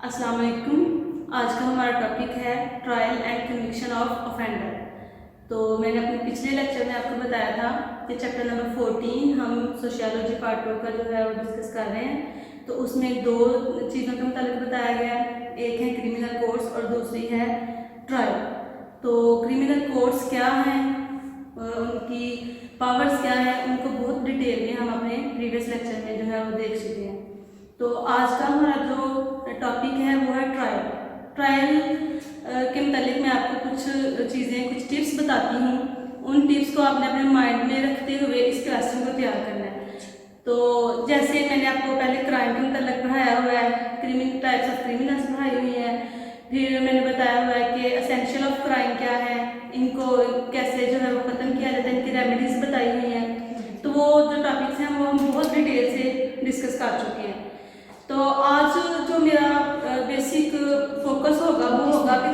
अस्सलाम वालेकुम। आज का हमारा टॉपिक है trial and conviction of offender. तो मैंने अपने पिछले लेक्चर में आपको बताया था कि चैप्टर नंबर 14 हम सोशियोलॉजी पार्ट 2 का जो है वो डिस्कस कर रहे हैं। तो उसमें दो चीज़ों के मुताबिक बताया गया है, एक है क्रिमिनल कोड्स और दूसरी है ट्रायल। तो क्रिमिनल कोड्स क्या हैं, उनकी पावर्स क्या है, उनको बहुत डिटेल में हम अपने प्रीवियस लेक्चर में जो है वो देख चुके हैं। तो आज का हमारा जो टॉपिक है वो है ट्रायल। ट्रायल के मतलब मैं आपको कुछ चीज़ें, कुछ टिप्स बताती हूँ। उन टिप्स को आपने अपने माइंड में रखते हुए इस क्वेश्चन को तैयार करना है। तो जैसे मैंने आपको पहले क्राइम के मतलब पढ़ाया हुआ है, क्रिमिनल टाइप्स ऑफ क्रिमिनल्स पढ़ाई हुई है, फिर मैंने बताया हुआ है कि एसेंशियल ऑफ क्राइम क्या है, इनको कैसे जो है वो ख़त्म किया जाता है, इनकी रेमेडीज बताई हुई हैं। तो वो जो टॉपिक्स हैं वो हम बहुत डिटेल से डिस्कस कर चुके हैं। तो आज जो मेरा बेसिक फोकस होगा वो होगा कि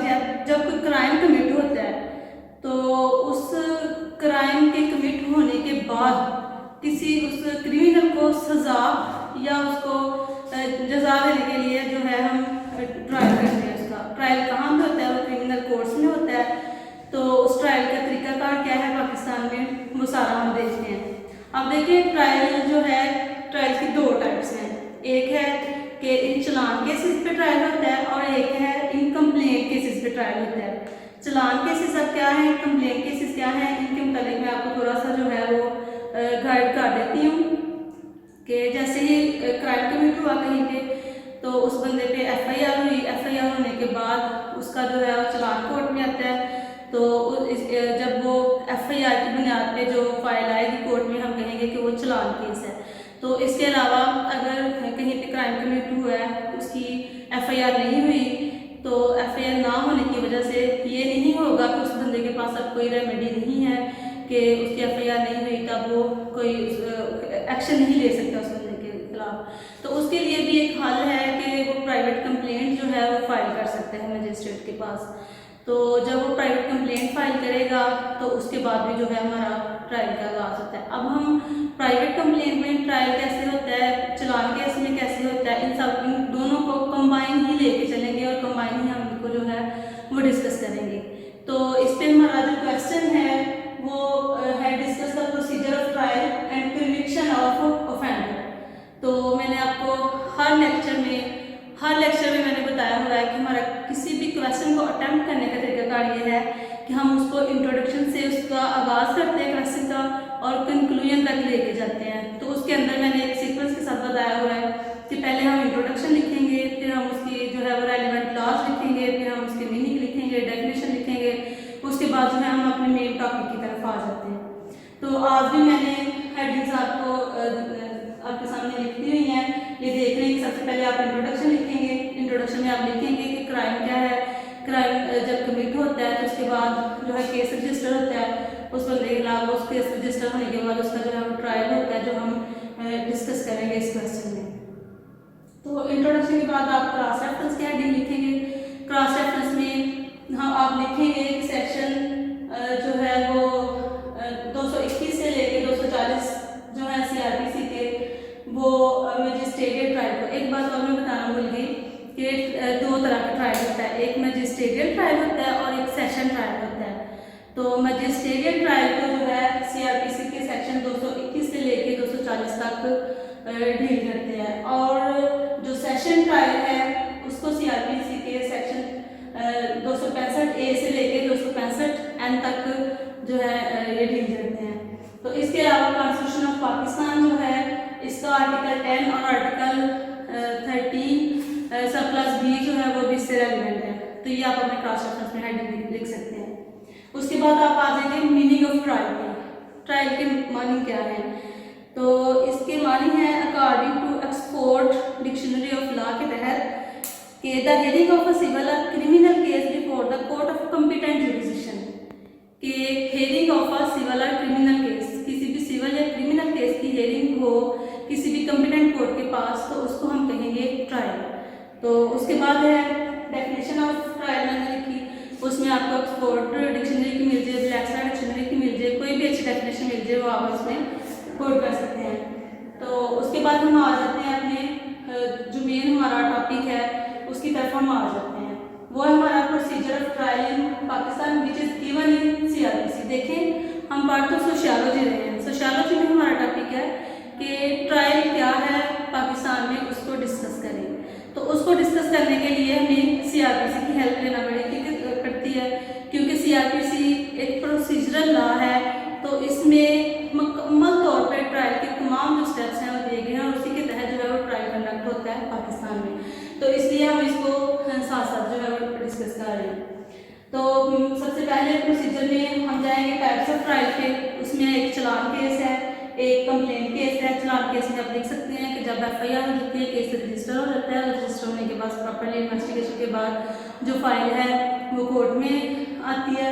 जब कोई क्राइम कमिट होता है तो उस क्राइम के कमिट होने के बाद किसी उस क्रिमिनल को सज़ा या उसको जजा देने के लिए जो है हम ट्रायल करते हैं। उसका ट्रायल कहाँ पे होता है? वो क्रिमिनल कोर्ट्स में होता है। तो उस ट्रायल का तरीकाकार क्या है पाकिस्तान में, वो सारा हम देखते हैं। अब देखिए, ट्रायल जो है, ट्रायल की दो टाइप्स हैं। एक है कि इन चलान केसेस पे ट्रायल होता है और एक है इन कंप्लेंट केसेस पे ट्रायल होता है। चलान केसेस अब क्या है, कंप्लेंट केसेस क्या है, इनके मुताबिक मैं आपको थोड़ा सा जो है वो गाइड कर देती हूँ कि जैसे ही क्राइम कमिट हुआ कहीं पे तो उस बंदे पे एफआईआर हुई। एफआईआर होने के बाद उसका जो है चलान कोर्ट में आता है। तो जब वो एफआईआर की बुनियाद पे जो फाइल आएगी कोर्ट में, हम कहेंगे कि वो चलान केस है। तो इसके अलावा अगर कहीं पे क्राइम कमिट हुआ है, उसकी एफआईआर नहीं हुई, तो एफआईआर ना होने की वजह से ये नहीं होगा कि उस बंदे के पास अब कोई रेमेडी नहीं है कि उसकी एफआईआर नहीं हुई, तब वो कोई एक्शन नहीं ले सकता उस बंदे के खिलाफ। तो उसके लिए भी एक हल है कि वो प्राइवेट कंप्लेंट जो है वो फाइल कर सकते हैं मजिस्ट्रेट के पास। तो जब वो प्राइवेट कंप्लेंट फाइल करेगा तो उसके बाद भी जो है हमारा ट्रायल का आगाज होता है। अब हम प्राइवेट कंप्लेंट में ट्रायल कैसे होता है, चलान केस में कैसे होता है, इन सब इन दोनों को कंबाइन ही लेके चलेंगे और कंबाइन ही हम इनको जो है वो डिस्कस करेंगे। तो इस पर हमारा जो क्वेश्चन है वो है discuss the procedure of trial and conviction of offender. तो मैंने आपको हर लेक्चर में मैंने बताया हुआ है कि हमारा किसी भी क्वेश्चन को अटेम्प्ट करने का तरीकाकार ये है कि हम उसको इंट्रोडक्शन से उसका आगाज़ करते हैं क्वेश्चन का और कंक्लूजन तक लेके जाते हैं। तो उसके अंदर मैंने एक सीक्वेंस के साथ बताया हुआ है कि पहले हम इंट्रोडक्शन लिखेंगे, फिर हम उसकी जो है वो रेलिवेंट लॉज लिखेंगे, फिर हम उसके मीनिंग लिखेंगे, डेफिनेशन लिखेंगे, उसके बाद जो है हम अपने मेन टॉपिक की तरफ आ जाते हैं। तो आज भी मैंने हेडिंग्स आपके सामने लिख दी हुई हैं। ये देख रहे हैं कि सबसे पहले आप इंट्रोडक्शन लिखेंगे। इंट्रोडक्शन में आप लिखेंगे कि क्राइम क्या है, क्राइम जब कमिट होता है तो उसके बाद जो है केस रजिस्टर होता है उस बंदे के खिलाफ। उस केस रजिस्टर होने के बाद उसका जो है वो ट्रायल होता है, जो हम डिस्कस करेंगे इस क्वेश्चन में। तो इंट्रोडक्शन के बाद आप क्रॉस रेफरेंस की हेडिंग लिखेंगे। क्रॉस रेफरेंस में हाँ आप लिखेंगे कि सेक्शन जो है वो 221 से लेके 240 जो है सीआरपीसी के वो मजिस्ट्रेटियल ट्रायल को। एक बात और मैं बताना भूल गई कि दो तरह का ट्रायल होता है, एक मजिस्ट्रेटियल ट्रायल होता है और एक सेशन ट्रायल होता है। तो मजिस्ट्रेटियल ट्रायल को जो है सीआरपीसी के सेक्शन 221 से लेके 240 तक डील करते हैं, और जो सेशन ट्रायल है उसको सीआरपीसी के सेक्शन 265 ए से लेके 265 एन तक जो है ये डील करते हैं। तो इसके अलावा कॉन्स्टिट्यूशन ऑफ पाकिस्तान जो है इसका आर्टिकल 10 और आर्टिकल 13 सब बी जो है वो भी इससे रेलिवेंट है। तो ये आप अपने क्रॉस रेफरेंस में हेडिंग लिख सकते हैं। उसके बाद आप आ जाएंगे मीनिंग ऑफ ट्रायल में। ट्रायल के मानिंग क्या है? तो इसके मानिंग है according to Oxford dictionary of law के तहत कि the hearing of a civil और criminal case before the court of competent jurisdiction. कि हियरिंग ऑफ अ सिविल और क्रिमिनल केस, किसी भी सिविल या क्रिमिनल केस की हियरिंग हो किसी भी कॉम्पिटेंट कोर्ट के पास, तो उसको हम कहेंगे ट्रायल। तो उसके बाद है डेफिनेशन ऑफ ट्रायल मैंने लिखी, उसमें आपको ऑक्सफोर्ड डिक्शनरी की मिल जाए, ब्लैकस्टार डिक्शनरी की मिल जाए, कोई भी अच्छी डेफिनेशन मिल जाए वो आप इसमें कोट कर सकते हैं। तो उसके बाद हम आ जाते हैं अपने जो मेन हमारा टॉपिक है उसकी तरफ हम आ जाते हैं। वो है हमारा procedure of trial in Pakistan which is given in CrPC. देखें हम पार्ट तो सोशियोलॉजी रहे हैं, सोशियोलॉजी में हमारा टॉपिक है कि ट्रायल क्या है पाकिस्तान में, उसको डिस्कस करें। तो उसको डिस्कस करने के लिए हमें सीआरपीसी की हेल्प लेना पड़ती है, क्योंकि सीआरपीसी एक प्रोसीजरल लॉ है। तो इसमें मुकम्मल तौर पर ट्रायल के तमाम जो स्टेप्स हैं वो दिए गए हैं और उसी के तहत जो है वो ट्रायल कंडक्ट होता है पाकिस्तान में। तो इसलिए हम इसको साथ साथ जो है वो डिस्कस कर रहे हैं। तो सबसे पहले प्रोसीजर में हम जाएंगे टाइप्स ऑफ ट्रायल के। उसमें एक चलान केस है, एक कंप्लेंट केस है। चलान केस में आप देख सकते हैं कि जब एफआईआर हो जाती है, केस रजिस्टर हो जाता है, रजिस्टर होने के बाद प्रॉपर्ली इन्वेस्टिगेशन के बाद जो फाइल है वो कोर्ट में आती है।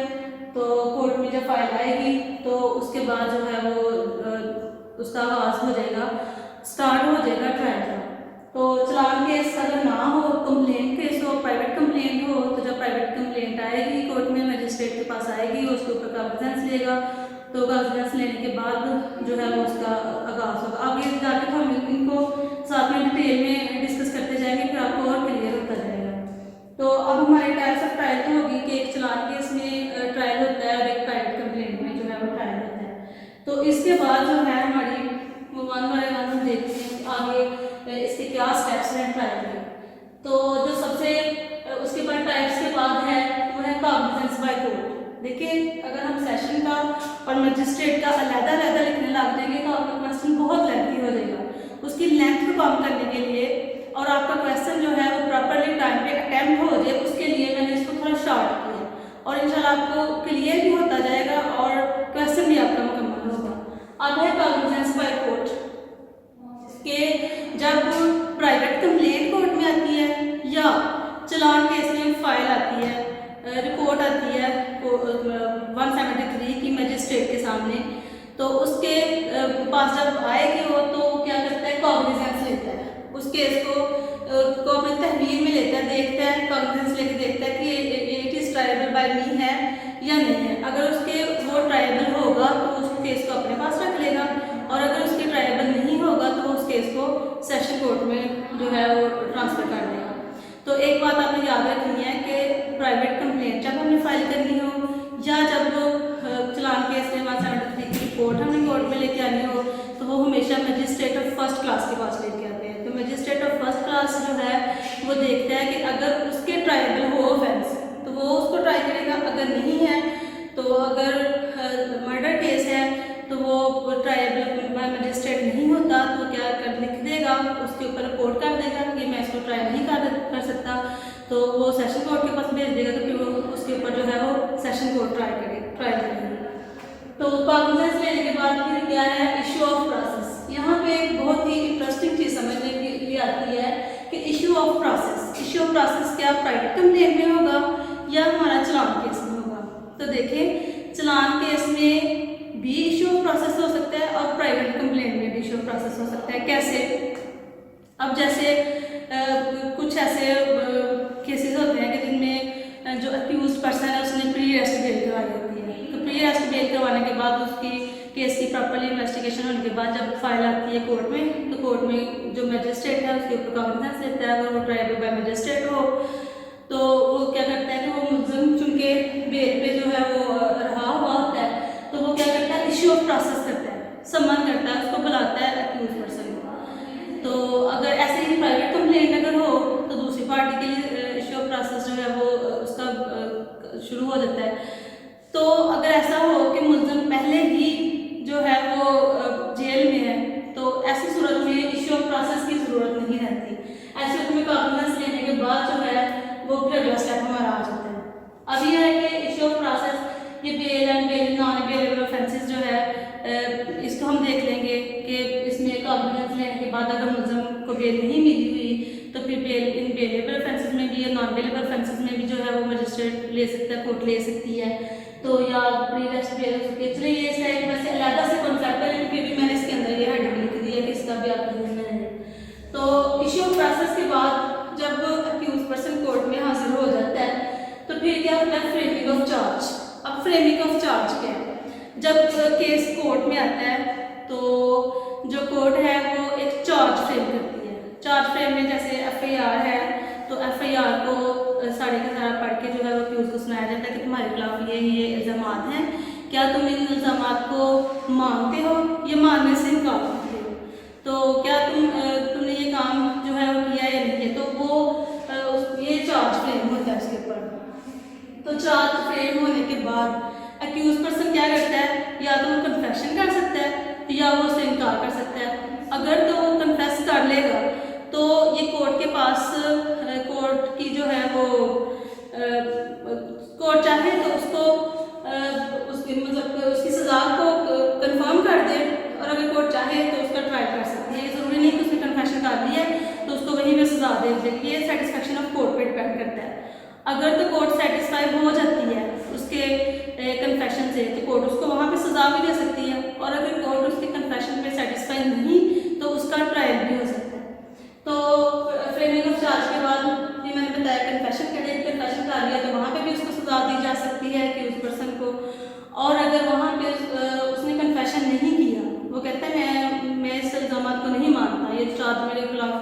तो कोर्ट में जब फाइल आएगी तो उसके बाद जो है वो उसका आगाज हो जाएगा, स्टार्ट हो जाएगा ट्रायल का। तो चलान केस अगर ना हो, कंप्लेंट केस हो, प्राइवेट कंप्लेंट हो, तो जब प्राइवेट कंप्लेंट आएगी कोर्ट में, मजिस्ट्रेट के पास आएगी, उसके ऊपर कागजात लेगा। तो कागजात लेने के बाद जो है वो उसका आगाज होगा। आगे जाके तो हम इनको साथ में डिटेल में डिस्कस करते जाएंगे, फिर आपको और क्लियर होता जाएगा। तो अब हमारे टाइप्स ऑफ ट्रायल तो होगी कि एक चलान केस में ट्रायल होता है और एक प्राइवेट कंप्लेंट में जो है वो ट्रायल होता है। तो इसके बाद जो है हमारी वो वन बाय वन हम देखते हैं आगे इसके क्या स्टेप्स हैं ट्रायल के। तो जो सबसे उसके बाद टाइप्स के बाद है वो है कॉग्निजेंस बाय कोर्ट। देखिए अगर हम सेशन का और मजिस्ट्रेट का अलग-अलग लिखने लग जाएंगे तो आपका क्वेश्चन बहुत लेंथी हो जाएगा। उसकी लेंथ को कम करने के लिए और आपका क्वेश्चन जो है वो प्रॉपरली टाइम पे अटेम्प्ट हो जाए, उसके लिए मैंने इसको थोड़ा शॉर्ट किया और इंशाल्लाह आपको क्लियर भी होता जाएगा और क्वेश्चन भी आपका मुकम्मल होगा। अब है कॉग्निजेंस बाय कोर्ट के जब प्राइवेट कंप्लेंट कोर्ट में आती है या चलान केस में फाइल आती है, रिपोर्ट आती है 173 की मजिस्ट्रेट के सामने, तो उसके पास जब आएगी वो तो क्या करता है, कॉग्निजेंस लेता है उस केस को अपनी तहवीर में लेता है, देखता है, कॉग्निजेंस लेके देखता है कि इट इज ट्रायबल बाय मी है या नहीं है। अगर उसके वो ट्रायबल होगा तो उस केस को अपने पास रख लेगा और अगर उसके ट्रायबल नहीं होगा तो उस केस को सेशन कोर्ट में जो है वो ट्रांसफर कर देगा। तो एक बात आपने याद रखनी है कि प्राइवेट कंप्लेंट जब हमने फाइल करनी हो या जब चलान केस में 173 की रिपोर्ट हमने कोर्ट में लेके आनी हो तो वो हमेशा मजिस्ट्रेट ऑफ फर्स्ट क्लास के पास लेके आते हैं। तो मजिस्ट्रेट ऑफ फर्स्ट क्लास जो है वो देखता है कि अगर उसके ट्रायबल हो ऑफेंस तो वो उसको ट्राई करेगा, अगर नहीं है तो अगर मर्डर केस है तो वो ट्रायबल मजिस्ट्रेट नहीं होता तो क्या कर लिख देगा, उसके ऊपर रिपोर्ट कर देगा कि मैं इसको ट्राई नहीं कर सकता, तो वो सेशन कोर्ट के पास भेज देगा। तो फिर वो उसके ऊपर जो है वो सेशन कोर्ट ट्राई करेगी। तो कॉग्निजेंस लेने के बाद फिर क्या है, इशू ऑफ प्रोसेस। यहाँ पे एक बहुत ही इंटरेस्टिंग चीज़ समझने के लिए आती है कि issue of process. Issue of process क्या प्राइवेट कंप्लेंट में होगा या हमारा चलान केस में होगा। तो देखें चलान केस में भी इशू ऑफ प्रोसेस हो सकता है और प्राइवेट कंप्लेंट में भी इशू ऑफ प्रोसेस हो सकता है। कैसे? अब जैसे कुछ ऐसे केसेस होते हैं कि जिनमें जो अक्यूज पर्सन है उसने प्री अरेस्ट बेल करवाई होती है। तो प्री अरेस्ट बेल करवाने के बाद उसकी केस की प्रॉपर्ली इन्वेस्टिगेशन होने के बाद जब फाइल आती है कोर्ट में तो कोर्ट में जो मजिस्ट्रेट है उसके ऊपर कॉग्निजेंस लेता है। अगर वो ट्रायबल बाय मजिस्ट्रेट हो तो वो क्या करता है कि वो मुलजिम चूंकि बेल पे जो है वो रहा हुआ होता है तो वो क्या करता है, इशू ऑफ प्रोसेस करता है, सम्मन करता है, उसको बुलाता है अक्यूज पर्सन को। तो अगर ऐसे ही प्राइवेट कंप्लेंट अगर हो तो दूसरी पार्टी के लिए इशू ऑफ प्रोसेस जो है वो उसका शुरू हो जाता है। तो अगर ऐसा हो कि मुलजिम पहले ही जो है वो जेल में है तो ऐसी सूरत में इशू ऑफ प्रोसेस की ज़रूरत नहीं रहती। ऐसे सूरत में कॉग्निजेंस लेने के बाद जो है वो फिर अगला स्टेप हमारा आ जाता है। अब ये है कि इशू ऑफ प्रोसेस, ये bail and bail non bailable offences जो है इसको हम देख लेंगे कि इसमें कॉग्निजेंस लेने के बाद अगर मुलजिम को बेल नहीं मिली हुई तो फिर बेल इन बेलेबल ऑफेंसेस में भी या नॉन बेलेबल ऑफेंसेस में भी जो है वो मजिस्ट्रेट ले सकता है, कोर्ट ले सकती है। तो या प्री अरेस्ट बेल हो सकती है। चलिए ये साइड वैसे अलग से कॉन्सेप्ट है लेकिन फिर भी मैंने इसके अंदर ये हेडिंग लिख दी है कि इसका भी आपको ध्यान में रहे। तो इशू ऑफ प्रोसेस के बाद जब अक्यूज पर्सन कोर्ट में हाजिर हो जाता है तो फिर क्या होता है, फ्रेमिंग ऑफ चार्ज। अब फ्रेमिंग ऑफ चार्ज क्या है? जब केस कोर्ट में आता है तो जो कोर्ट है वो एक चार्ज फ्रेम करती है। चार्ज फ्रेम में जैसे एफआईआर है तो FIR को सारे का सारा पढ़ के जो है वो अक्यूज को सुनाया जाता है कि तुम्हारे खिलाफ ये इल्ज़ामात हैं, क्या तुम इन इल्ज़ामात को मानते हो या मानने से इनकार करते हो, तो क्या तुमने ये काम जो है वो किया या नहीं है। तो वो ये चार्ज फ्रेम होता है उसके ऊपर। तो चार्ज फ्रेम होने के बाद अक्यूज पर्सन क्या करता है, या तो वो कन्फेशन कर सकता है या वो उससे इनकार कर सकता है। अगर तो वो कन्फेस कर लेगा तो ये कोर्ट के पास, कोर्ट की जो है वो कोर्ट चाहे तो उसको उसकी मतलब उसकी सज़ा को कंफर्म कर दे, और अगर कोर्ट चाहे तो उसका ट्रायल कर सकती है। ज़रूरी नहीं कि उसने कन्फेशन कर ली है तो उसको वहीं पे सज़ा दे देगी। ये सेटिस्फेक्शन ऑफ कोर्ट पे डिपेंड करता है। अगर तो कोर्ट सेटिस्फाई हो जाती है उसके कन्फेशन से तो कोर्ट उसको वहाँ पे सज़ा भी दे सकती है, और अगर कोर्ट उसके कन्फेशन पे सेटिस्फाई नहीं तो उसका ट्रायल भी हो सकता है। तो फ्रेमिंग ऑफ चार्ज के बाद ये मैंने बताया कन्फेशन करे, कन्फेशन कर लिया तो वहाँ पे भी उसको सज़ा दी जा सकती है कि उस पर्सन को। और अगर वहाँ पे उसने कन्फेशन नहीं किया, वो कहता है मैं इस इल्ज़ामात को नहीं मानता, ये चार्ज मेरे खिलाफ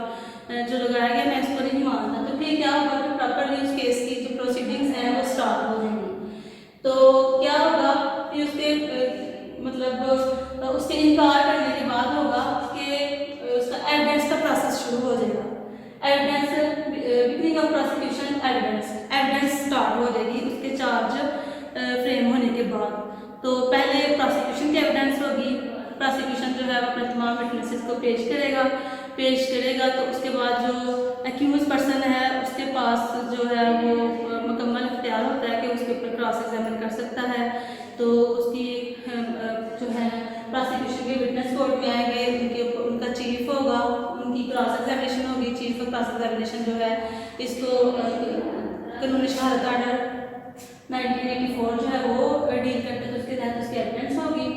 जो लगाया गया मैं इसको नहीं मानता, तो फिर क्या होगा कि प्रॉपरली उस केस की जो प्रोसीडिंग्स हैं वो स्टार्ट हो जाएंगी। तो क्या होगा कि उसके मतलब उसके इनकार करने के बाद होगा कि उसका एविडेंस का प्रोसेस शुरू हो जाएगा। Evidence beginning of prosecution, evidence start हो जाएगी उसके चार्ज फ्रेम होने के बाद। तो पहले प्रोसिक्यूशन की एविडेंस होगी, प्रोसिक्यूशन जो है वो अपने तमाम विटनेसेस को पेश करेगा तो उसके बाद जो अक्यूज पर्सन है उसके पास जो है वो मुकम्मल इख्तियार होता है कि उसके ऊपर क्रॉस एग्जामिन कर सकता है। तो उसकी जो है प्रोसिक्यूशन के विटनेस कोर्ट में आएंगे, उनका चीफ होगा, उनकी क्रॉस एग्जामिनेशन होगी। चीफ ऑफ क्रॉस एग्जामिनेशन जो है इसको कानूनी शहादत आर्डर 1984 जो है वो डील करते हैं, तो उसके तहत उसकी एविडेंस होगी।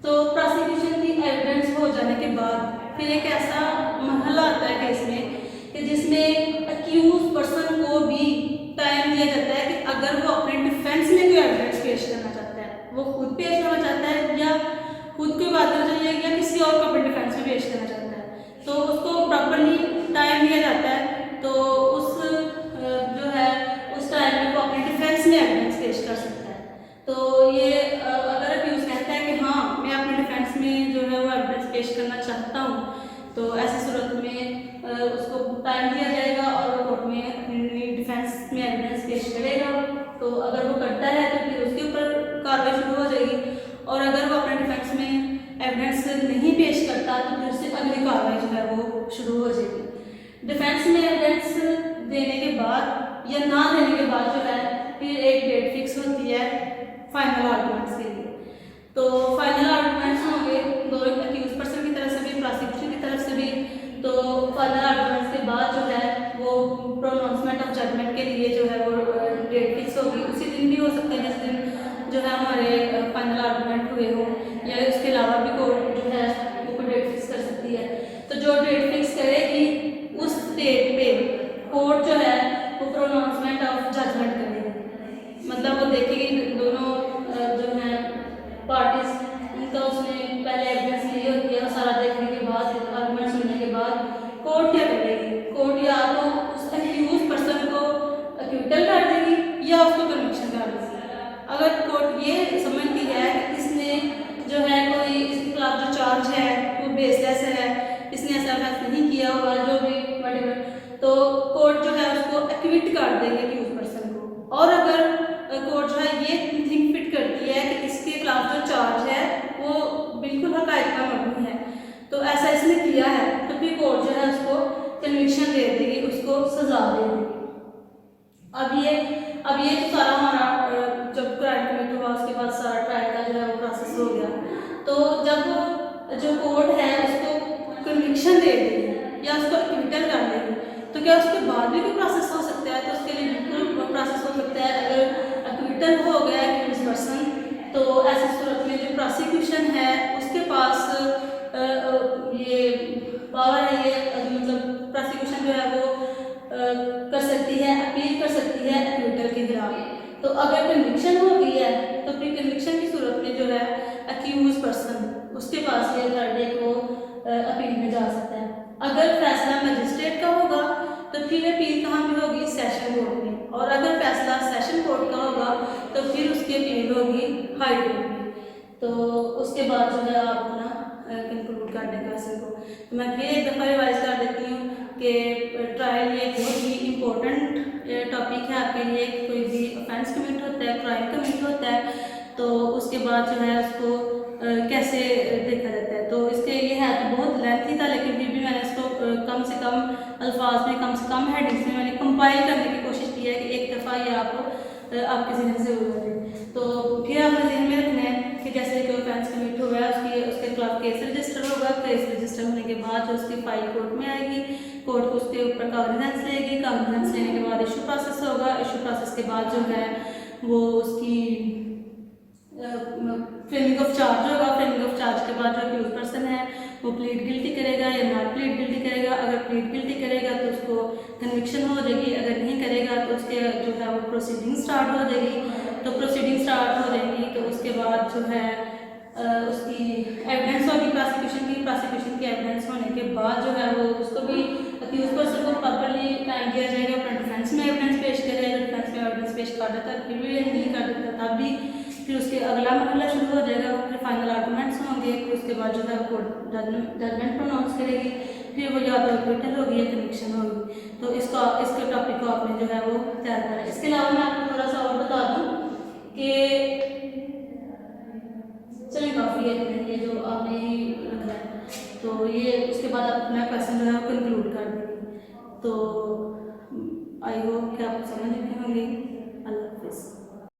तो प्रोसिक्यूशन की एविडेंस हो जाने के बाद फिर एक ऐसा मरहला आता है केस में कि जिसमें अक्यूज पर्सन को भी टाइम दिया जाता है कि अगर वो अपने डिफेंस में कोई एविडेंस पेश करना चाहता है, वो खुद पेश करना चाहता है या खुद कोई बात करना चाहिए या किसी और को अपने डिफेंस में पेश करना चाहता है, तो उसको प्रॉपरली टाइम दिया जाता है। तो उस जो है उस टाइम में वो अपने डिफेंस में एविडेंस पेश कर सकता है। तो ये अगर अक्यूज कहता है कि हाँ मैं अपने डिफेंस में जो है वो एविडेंस पेश करना चाहता हूँ, तो ऐसी सूरत में उसको टाइम दिया जाएगा और वो कोर्ट में अपनी डिफेंस में एविडेंस पेश करेगा। तो अगर वो करता है तो फिर उसके ऊपर कार्रवाई शुरू हो जाएगी, और अगर वो अपने डिफेंस में एविडेंस नहीं पेश करता तो फिर उससे अगली कार्रवाई जो है वो शुरू हो जाएगी। डिफेंस में एविडेंस देने के बाद या ना देने के बाद जो है फिर एक डेट फिक्स होती है फाइनल आर्गूमेंट्स के लिए। तो फाइनल आर्गूमेंट्स होंगे दोनों अक्यूज पर्सन की तरफ से भी, प्रोसिक्यूशन की तरफ से भी। तो फाइनल आर्गूमेंट्स के बाद जो है वो प्रोनाउंसमेंट ऑफ जजमेंट के लिए जो है वो डेट फिक्स होगी। उसी दिन भी हो सकता है जिस दिन जो है हमारे फाइनल आर्गूमेंट हुए हो, या उसके अलावा भी कोर्ट जो है वो डेट फिक्स कर सकती है। तो जो डेट फिक्स करेगी उस डेट पे कोर्ट जो है वो प्रोनाउंसमेंट ऑफ जजमेंट करेगी। मतलब वो देखेगी दोनों जो है पार्टीज, उनका उसने पहले एविडेंस ली होती है, सारा देखने के बाद आर्गूमेंट सुनने के बाद कोर्ट क्या करेगी, कोर्ट या तो उस अक्यूज पर्सन को अक्यूटल कर देगी या उसको कन्विक्शन कर देगी। अगर कोर्ट ये समझती है कि इसने जो है कोई इसके खिलाफ जो चार्ज है वो बेसलेस है, इसने ऐसा फैसला नहीं किया हुआ जो भी वटेवर, तो कोर्ट जो है उसको एक्विट कर देगी अक्यूज पर्सन को। और अगर कोर्ट जो है ये थिंक फिट करती है कि इसके खिलाफ जो चार्ज है वो बिल्कुल हक़ाइक़ का मबनी है, तो ऐसा इसने किया है, तो फिर कोर्ट जो है उसको कन्विक्शन दे देगी, उसको सजा दे देगी। अब ये तो सारा हमारा जब क्राइम कमिट हुआ उसके बाद सारा ट्रायल का जो है वो प्रोसेस हो गया। तो जब जो कोर्ट है उसको कन्विक्शन दे देगी या उसको एक्विटल कर देगी, तो क्या उसके बाद भी कोई प्रोसेस हो सकता है? तो उसके लिए बिल्कुल प्रोसेस हो सकता है। अगर एक्विटल हो गया एक्यूज पर्सन तो ऐसी सूरत में जो प्रोसिक्यूशन है उसके पास ये पावर है, ये मतलब प्रोसिक्यूशन जो है वो कर सकती है, अपील कर सकती है एक्विटल के खिलाफ। तो अगर कन्विक्शन हो गई है तो फिर कन्विक्शन की सूरत में जो है अक्यूज पर्सन उसके पास ये थर्ड को अपील में जा सकता है। अगर फैसला मजिस्ट्रेट का होगा तो फिर अपील कहाँ पे होगी? तो फिर उसकी अपील होगी हाई कोर्ट में। तो उसके बाद जो है आप अपना कंक्लूड कर दें क्वेश्चन को। तो मैं फिर एक दफ़ा रिवाइज कर देती हूँ कि ट्रायल ये बहुत ही इम्पोर्टेंट टॉपिक है आपके लिए। कोई भी ऑफेंस कमिट होता है, क्राइम कमिट होता है, तो उसके बाद जो है उसको कैसे देखा जाता है। तो इसके ये है तो बहुत लेंथी था, लेकिन फिर भी मैंने इसको कम से कम अल्फाज में, कम से कम हेडिंग्स में मैंने कंपाइल करने की कोशिश की है कि एक दफ़ा ये आपके जहन से हो जाए। तो फिर आपने जहन में रखना है कि जैसे कोई ऑफेंस कमिट हुआ है उसके खिलाफ केस रजिस्टर होगा। केस रजिस्टर होने के बाद जो उसकी फाइल कोर्ट में आएगी, कोर्ट उसके ऊपर कॉग्निजेंस लेगी। कॉग्निजेंस लेने के बाद इशू प्रोसेस होगा। इशू प्रोसेस के बाद जो है वो उसकी फ्रेमिंग ऑफ चार्ज होगा। फ्रेमिंग ऑफ चार्ज के बाद जो अक्यूज पर्सन है वो प्लीड गिल्टी करेगा या नॉट प्लीड गिल्टी करेगा। अगर प्लीड गिल्टी करेगा तो उसको कन्विक्शन हो जाएगी, अगर नहीं करेगा तो उसके जो है वो प्रोसीडिंग स्टार्ट हो जाएगी। तो प्रोसीडिंग स्टार्ट हो जाएगी तो उसके बाद जो है उसकी एविडेंस होगी प्रोसिक्यूशन की एविडेंस होने के बाद जो है वो उसको भी अक्यूज पर्सन को प्रॉपर्ली टाइम दिया जाएगा अपना डिफेंस में एविडेंस पेश करेगा। डिफेंस में एविडेंस पेश कर देता है, फिर भी नहीं कर देता तब भी फिर उसके अगला मरहला शुरू हो जाएगा। फिर फाइनल आर्गूमेंट्स होंगे। फिर उसके बाद जो है कोर्ट जजमेंट प्रोनाउंस करेगी। फिर वो या तो एक्विटल होगी या कन्विक्शन होगी। तो इसके टॉपिक को आपने जो है वो तैयार करें। इसके अलावा मैं आपको थोड़ा सा और बता दूँ कि चलिए काफ़ी है ये जो आपने रखना है। तो ये उसके बाद आप अपना क्वेश्चन जो है वो कंक्लूड कर देंगे। तो आई होप कि आप समझ गए होंगे।